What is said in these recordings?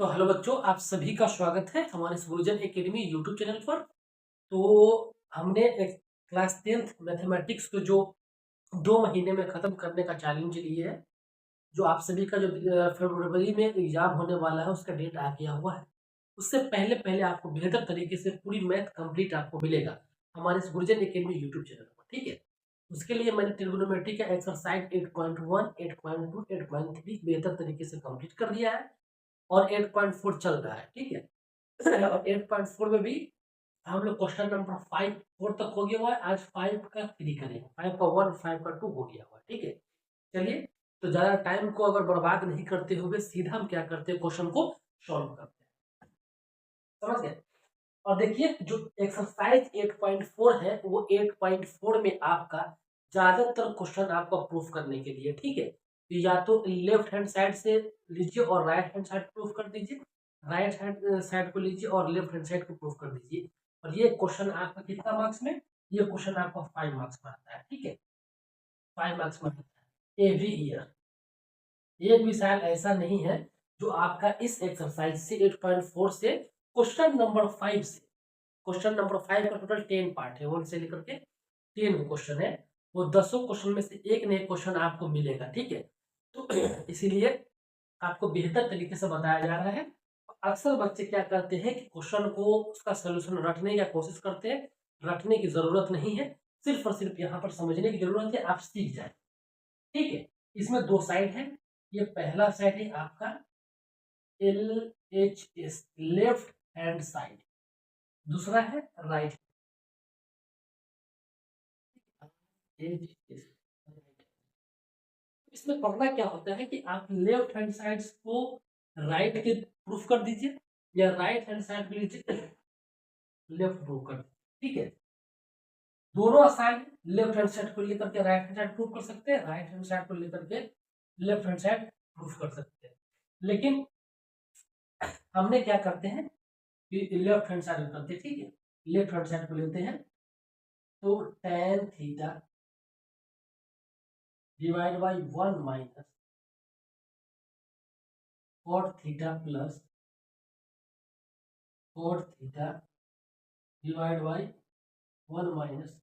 तो हेलो बच्चों, आप सभी का स्वागत है हमारे इस गुरुजन एकेडमी यूट्यूब चैनल पर। तो हमने एक क्लास 10th मैथमेटिक्स को जो 2 महीने में ख़त्म करने का चैलेंज लिए है। जो आप सभी का जो फरवरी में एग्जाम होने वाला है उसका डेट आ गया हुआ है। उससे पहले पहले आपको बेहतर तरीके से पूरी मैथ कंप्लीट आपको मिलेगा हमारे इस गुरुजन एकेडमी यूट्यूब चैनल पर, ठीक है। उसके लिए मैंने ट्रिग्नोमेट्री का एक्सरसाइज 8.1, 8.2, 8.3 बेहतर तरीके से कंप्लीट कर दिया है और 8.4 चल रहा है, ठीक है। और 8.4 में भी हम लोग क्वेश्चन नंबर 5 4 तक हो गया हुआ है। आज 5 का 3 करेंगे, 5 का 1, 5 का 2 हो गया हुआ है, ठीक है। चलिए, तो ज्यादा टाइम को अगर बर्बाद नहीं करते हुए सीधा हम क्या करते हैं, क्वेश्चन को सॉल्व करते हैं। समझ गए। और देखिए, जो एक्सरसाइज 8.4 है वो 8.4 में आपका ज्यादातर क्वेश्चन आपको प्रूफ करने के लिए, ठीक है। तो या तो लेफ्ट हैंड साइड से लीजिए और राइट हैंड साइड प्रूफ कर दीजिए, राइट हैंड साइड को लीजिए और लेफ्ट हैंड साइड को प्रूफ कर दीजिए। और ये क्वेश्चन आपका कितना मार्क्स में, ये क्वेश्चन आपका 5 मार्क्स में आता है, ठीक है। 5 मार्क्स में आता है एवरी ईयर। एक भी साल ऐसा नहीं है जो आपका इस एक्सरसाइज से 8.4 से क्वेश्चन नंबर 5 से, क्वेश्चन नंबर 5 का टोटल 10 पार्ट है, 1 से लेकर के 10 क्वेश्चन है। वो 10 क्वेश्चन में से एक न एक क्वेश्चन आपको मिलेगा, ठीक है। तो इसीलिए आपको बेहतर तरीके से बताया जा रहा है। अक्सर बच्चे क्या करते हैं कि क्वेश्चन को उसका सोल्यूशन रटने की कोशिश करते हैं। रटने की जरूरत नहीं है, सिर्फ और सिर्फ यहाँ पर समझने की जरूरत है, आप सीख जाए, ठीक है। इसमें 2 साइड है। ये पहला साइड है आपका LHS, लेफ्ट हैंड साइड। दूसरा है राइट HS। इसमें पढ़ना क्या होता है कि आप लेफ्ट हैंड साइड को राइट के प्रूफ कर दीजिए, या राइट हैंड साइड को लीजिए लेफ्ट प्रूफ कर दीजिए, ठीक है। दोनों आसान, लेफ्ट हैंड साइड को लेकर के राइट हैंड साइड प्रूफ कर सकते हैं, राइट हैंड साइड को लेकर के लेफ्ट हैंड साइड प्रूफ कर सकते हैं। लेकिन हमने क्या करते हैं कि लेफ्ट हैंड साइड करते हैं, ठीक है। लेफ्ट हैंड साइड को लेते हैं, तो tan theta divide by 1 minus cot theta plus cot theta divide by 1 minus tan।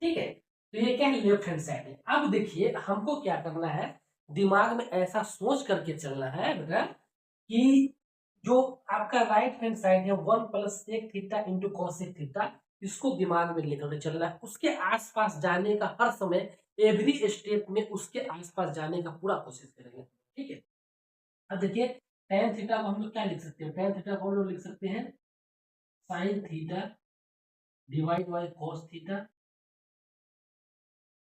ठीक है, तो ये क्या है, लेफ्ट हैंड साइड है। अब देखिए, हमको क्या करना है, दिमाग में ऐसा सोच करके चलना है बेटा कि जो आपका राइट हैंड साइड है 1 plus sec theta into cosec theta, इसको दिमाग में लेकर के चलना है। उसके आसपास जाने का हर समय, एवरी स्टेप में उसके आसपास जाने का पूरा कोशिश करेंगे, ठीक है। अब देखिए, tan थीटा को हम लोग क्या लिख सकते हैं, tan थीटा को हम लोग लिख सकते हैं sine theta divide by cos theta.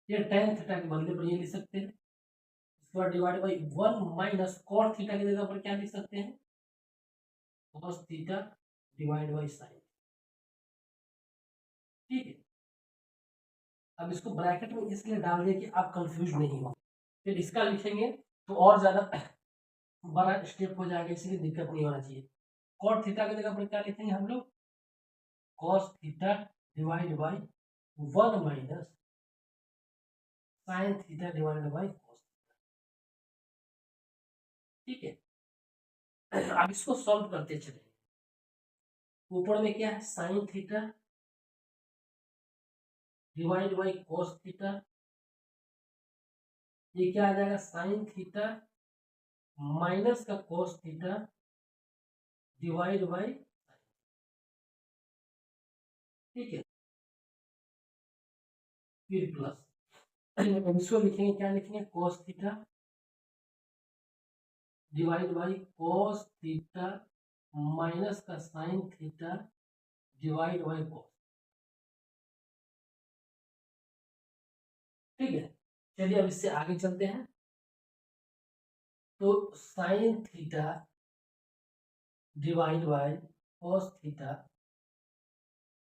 ये tan थीटा के बदले पर ये लिख सकते हैं। इसके बाद divide by 1 minus cot theta की जगह पर क्या लिख सकते हैं, cos theta divide by sine, ठीक है। अब इसको ब्रैकेट में इसलिए डाल दिया कि आप कंफ्यूज नहीं हो। फिर इसका लिखेंगे तो और ज्यादा बड़ा स्टेप हो जाएगा, इसलिए दिक्कत नहीं होना चाहिए। कॉट थीटा की जगह पर क्या लिखेंगे हम लोग, cos theta divide by 1 minus sine theta divide by cos, ठीक है। अब इसको सॉल्व करते चले। ऊपर में क्या है, sine theta divide by cos theta, ये क्या आ जाएगा, साइन थीटा माइनस का कॉस थीटा डिवाइड बाई, ठीक है। फिर प्लस इसको लिखेंगे, क्या लिखेंगे, cos theta divide by cos theta minus का sine theta divide by cos, ठीक है। चलिए अब इससे आगे चलते हैं। तो sine theta divide by cos theta,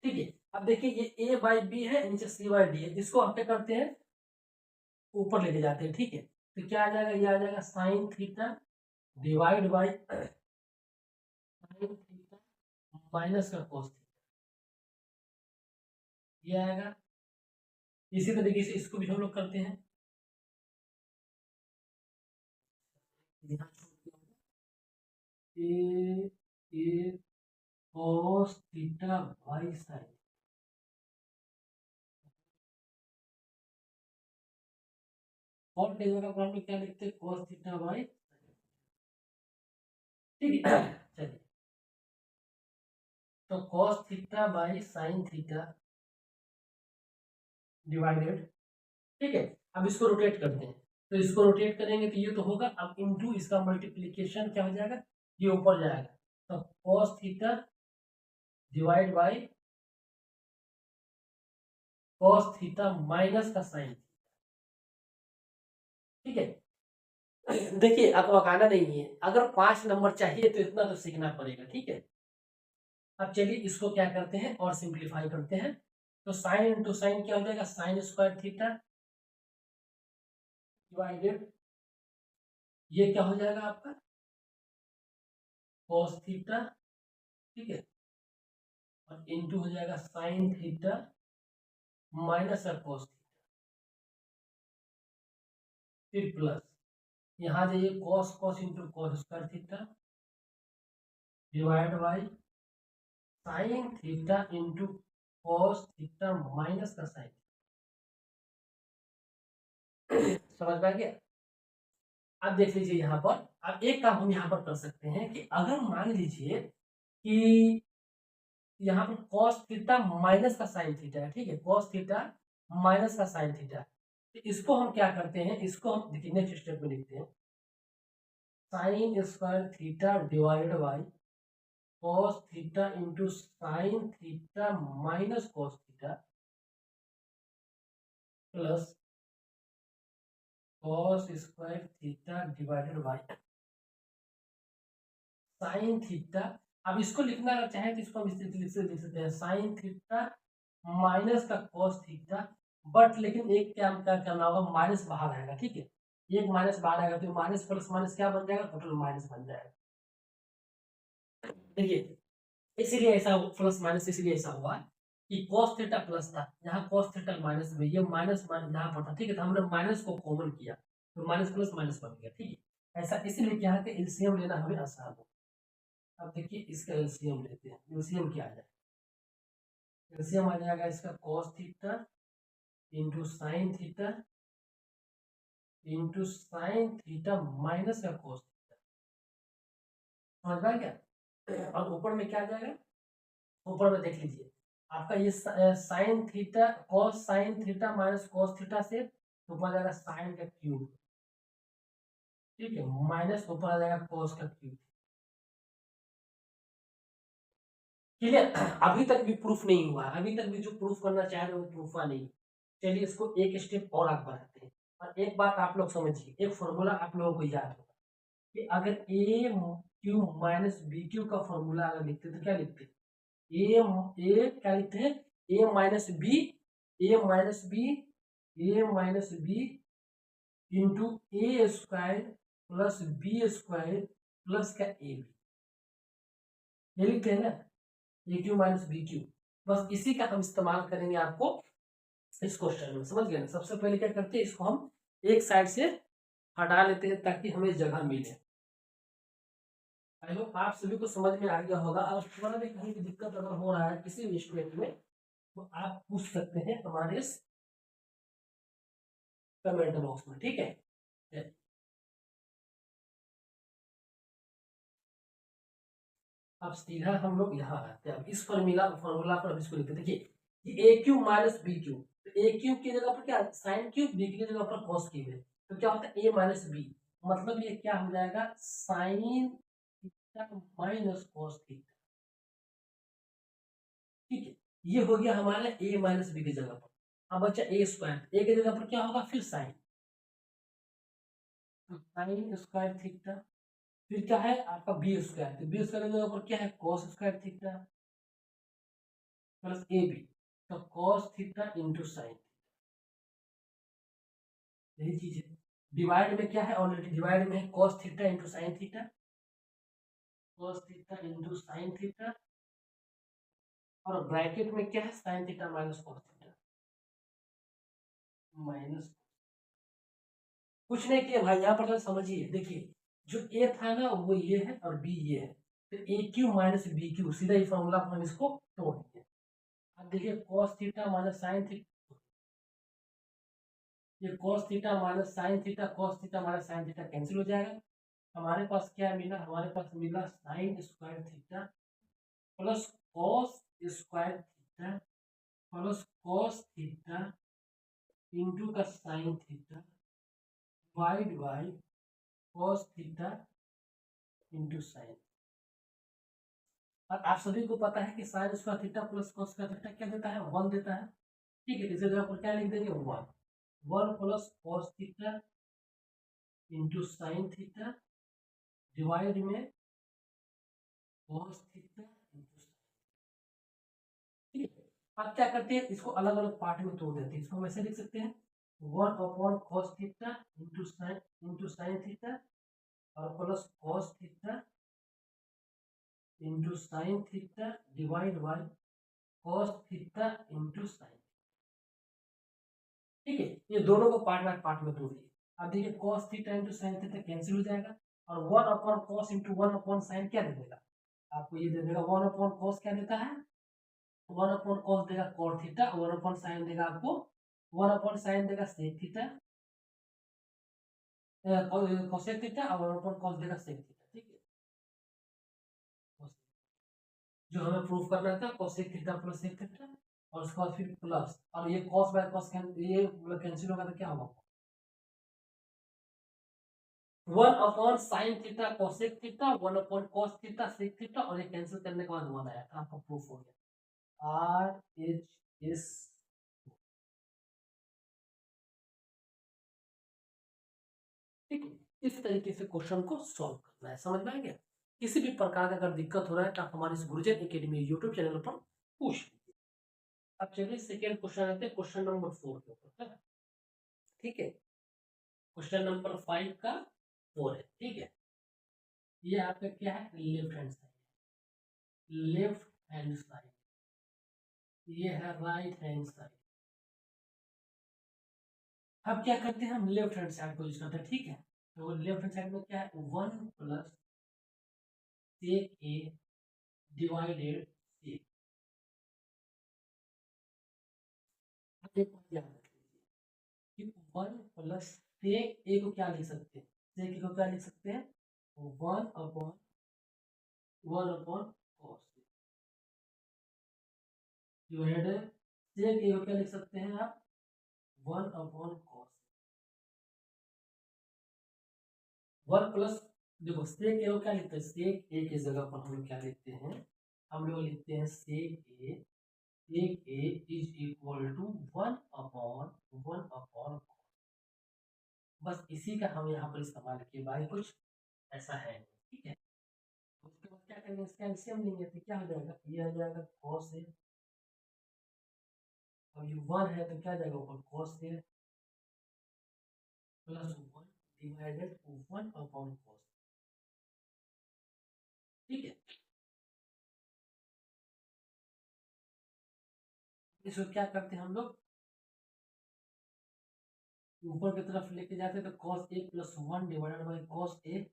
ठीक है। अब देखिए, ये a बाई बी है, नीचे c बाई डी है, इसको हम क्या करते हैं, ऊपर लेके जाते हैं, ठीक है। तो क्या आ जाएगा, ये आ जाएगा sine theta divide by sign theta minus का कॉस थीटा, ये आएगा। इसी तरीके से इसको भी हम लोग करते हैं, यहाँ ए कॉस थीटा बाई साइन, और टेबल का में क्या लिखते हैं, कॉस थीटा बाई, ठीक है। चलिए, तो cos theta by sine theta divided, ठीक है। अब इसको रोटेट करते हैं, तो इसको रोटेट करेंगे तो ये तो होगा, अब इनटू इसका मल्टीप्लिकेशन क्या हो जाएगा, ये ऊपर जाएगा, तो cos theta divide by cos theta minus का साइन, ठीक है। देखिए अब लगाना नहीं है, अगर 5 नंबर चाहिए तो इतना तो सीखना पड़ेगा, ठीक है। अब चलिए इसको क्या करते हैं और सिंप्लीफाई करते हैं, तो साइन इंटू साइन क्या हो जाएगा, साइन स्क्वायर थीटा डिवाइडेड, ये क्या हो जाएगा आपका कॉस थीटा, ठीक है, और इंटू हो जाएगा साइन थीटा माइनस का कॉस थीटा, फिर प्लस यहाँ जाइए cos cos into cos square theta divide by sine theta into cos theta minus का साइन, समझ में आ गया। अब देख लीजिए यहाँ पर, अब एक काम हम यहाँ पर कर सकते हैं कि अगर मान लीजिए कि यहाँ पर cos थीटा माइनस का साइन थीटा है, ठीक है, cos थीटा माइनस का साइन थीटा, तो इसको हम क्या करते हैं, इसको हम देखिए नेक्स्ट स्टेप में लिखते हैं, sine square theta divided by cos theta into sine theta minus cos theta plus cos square theta divided by sine theta. अब इसको लिखना अगर चाहे तो इसको हम इस तरीके से लिख सकते हैं, साइन थीटा माइनस का cos थीटा, बट लेकिन एक क्या क्या करना होगा, माइनस बाहर आएगा, ठीक है, एक माइनस बाहर आएगा तो माइनस प्लस माइनस क्या बन जाएगा, टोटल माइनस बन जाएगा। देखिए इसीलिए ऐसा प्लस माइनस इसलिए ऐसा हुआ कि cos थीटा प्लस था, यहाँ cos थीटा माइनस में, ये माइनस माइनस यहाँ पर था, ठीक है, तो हमने माइनस को कॉमन किया तो माइनस प्लस माइनस बन गया, ठीक है। ऐसा इसलिए क्या है कि एलसीएम लेना हमें आसान हो। अब देखिए इसका एलसीएम लेते हैं, एलसीएम क्या आ जाएगा, एलसीएम आ जाएगा इसका cos theta into sine theta into sine theta minus का cos थीटा, समझ में आ गया। और ऊपर में क्या आ जाएगा, ऊपर में देख लीजिए आपका ये sine theta cos sine theta minus cos theta से ऊपर आ जाएगा साइन का क्यूब, ठीक है, माइनस ऊपर आ जाएगा कॉस का क्यूब, क्लियर। अभी तक भी प्रूफ नहीं हुआ, अभी तक भी जो प्रूफ करना चाह रहे हो वो प्रूफ हुआ नहीं। चलिए इसको एक स्टेप और आगे बढ़ाते हैं, और एक बात आप लोग समझिए, एक फॉर्मूला आप लोगों को याद होगा कि अगर A Q minus B Q का फॉर्मूला अगर लिखते तो क्या लिखते, ए क्या लिखते हैं, A minus B, A minus B, A minus B into A square plus B square plus का ए बी, ये लिखते हैं ना, A Q minus B Q, बस इसी का हम इस्तेमाल करेंगे आपको इस क्वेश्चन में, समझ गए ना। सबसे पहले क्या करते हैं, इसको हम एक साइड से हटा लेते हैं ताकि हमें जगह मिले। आई होप आप सभी को समझ में आ गया होगा। अब थोड़ा भी कहीं भी दिक्कत अगर हो रहा है किसी भी स्टूडेंट में तो आप पूछ सकते हैं हमारे इस कमेंट बॉक्स में, ठीक है। अब सीधा हम लोग यहाँ आते हैं, अब इस फॉर्मूला पर इसको लिखते हैं, देखिए ए क्यू माइनस बी क्यू, ए क्यू की जगह पर क्या साइन क्यूब, बी की जगह पर कॉस क्यूब है, तो क्या होता है ए माइनस बी, मतलब ये क्या हो जाएगा sine theta minus cos theta, ठीक है, ये हो गया हमारा ए माइनस बी की जगह पर। अब बच्चा ए स्क्वायर, ए की जगह पर क्या होगा फिर साइन, साइन स्क्वायर थीटा, फिर क्या है आपका बी स्क्वायर, तो बी स्क्वायर की जगह पर क्या है cos square theta plus A B, तो कॉस थीटा इंटू साइन, यही चीज है। डिवाइड में क्या है, ऑलरेडी डिवाइड में है cos theta into sine theta, cos theta into sine theta, और ब्रैकेट में क्या है, sine theta minus cos theta minus, कुछ नहीं किया भाई, यहाँ पर तो समझिए, देखिए जो ए था ना वो ये है और बी ये है, तो ए क्यू माइनस बी क्यू, सीधा ही फॉर्मूला पर हम इसको तोड़ देंगे। अब देखिए cos theta minus sine theta, ये cos theta minus sine theta, cos theta minus sine theta cancel हो जाएगा। हमारे पास क्या मिला, हमारे पास मिला sine square theta plus cos square theta plus cos theta into का sine theta divide by cos theta into sine. और आप सभी को पता है कि sine square theta plus cos square theta क्या देता है, 1 देता है। ठीक है, इसे जगह पर क्या लिख देंगे, 1 plus cos theta into sine theta divide में कॉस थीटा इंटू, ठीक है। अब क्या करते हैं, इसको अलग अलग पार्ट में तोड़ देते हैं। इसको हम ऐसे लिख सकते हैं 1/cos theta into sine theta और plus cos theta into sine theta divide by cos theta into sine. ठीक है, ये दोनों को पार्ट बाय पार्ट में तोड़ दिए। अब देखिए cos theta into sine theta cancel हो जाएगा, और 1/cos इंटू 1/sin क्या दे देगा, आपको ये दे देगा 1/cos क्या देता है, 1/cos देगा cos थीटा, 1/sin देगा आपको 1/sin देगा sec थीटा, कोसेक थीटा, और 1/cos देगा sec थीटा। ठीक है, जो हमें प्रूफ करना था cosec theta plus sec theta, और उसके बाद फिर प्लस, और ये cos बाय cos ये कैंसिल होगा तो क्या होगा, 1/sin theta cosec theta 1/cos theta sec theta, और ये कैंसिल करने के बाद 1 आया था, आपका प्रूफ हो गया। RHS, ठीक है, इस तरीके से क्वेश्चन को सॉल्व करना है, समझ में आ गया। किसी भी प्रकार का अगर दिक्कत हो रहा है तो आप हमारे इस गुरुजन एकेडमी यूट्यूब चैनल पर पूछ लीजिए। अब चलिए सेकेंड क्वेश्चन आते हैं, क्वेश्चन नंबर 4 के ऊपर। ठीक है, क्वेश्चन नंबर 5 का 4 है। ठीक है, ये आपका क्या है, left hand side, left hand side, ये है राइट हैंड साइड। अब क्या करते हैं, हम लेफ्ट हैंड साइड को यूज करते हैं। ठीक है, तो लेफ्ट हैंड साइड में क्या है, 1 प्लस सेक ए डिवाइडेड सेक। एक बात याद रखिए कि 1 प्लस सेक ए को क्या लिख सकते हैं, सेक ए को क्या लिख सकते हैं, 1/1/cos डिवाइडेड सेक ए को क्या लिख सकते हैं आप, 1/cos। 1 प्लस, देखो सेक ए को क्या लिखते हैं, सेक ए की जगह पर हम लोग क्या लिखते हैं, हम लोग लिखते हैं सेक ए इज इक्वल टू 1/1/cos। बस इसी का हम यहाँ पर इस्तेमाल किए, भाई कुछ ऐसा है नहीं। ठीक है, उसके बाद क्या करेंगे, इसका एलसीएम लेंगे तो क्या हो जाएगा, ये आ जाएगा cos ए, अब ये 1 है तो क्या जाएगा ऊपर cos ए प्लस 1 डिवाइडेड 1/cos। ठीक है, इसको क्या करते हैं हम लोग, ऊपर की तरफ लेके जाते हैं तो cos A plus 1 divided by cos A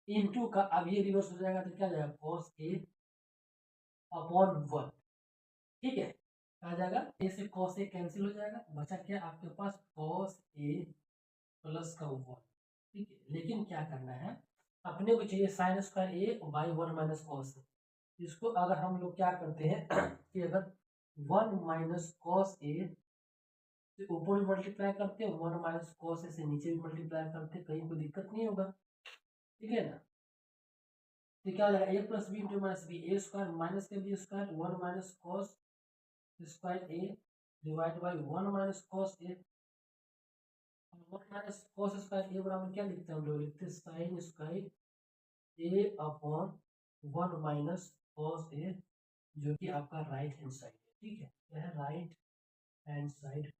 into का, अब ये रिवर्स हो जाएगा तो क्या जाएगा cos ए अपॉन 1। ठीक है, आ जाएगा ए से cos ए कैंसिल हो जाएगा, बचा क्या आपके पास cos ए प्लस का 1। ठीक है, लेकिन क्या करना है, अपने को चाहिए sign square A by 1 minus cos. इसको अगर हम लोग क्या करते हैं कि अगर 1 माइनस कॉस ए से ऊपर भी मल्टीप्लाई करते हैं, 1 माइनस कॉस ए से नीचे भी मल्टीप्लाई करते हैं, कहीं कोई दिक्कत नहीं होगा। ठीक है ना, तो क्या हो जाएगा, A plus B into minus B, A square minus के B square 1 minus cos square A divide by 1 minus cos A, 1 minus cos square A बराबर क्या लिखते हैं, हम लोग लिखते हैं sine square A upon 1 minus cos A, जो कि आपका राइट हैंड साइड है। ठीक है, यह है राइट हैंड साइड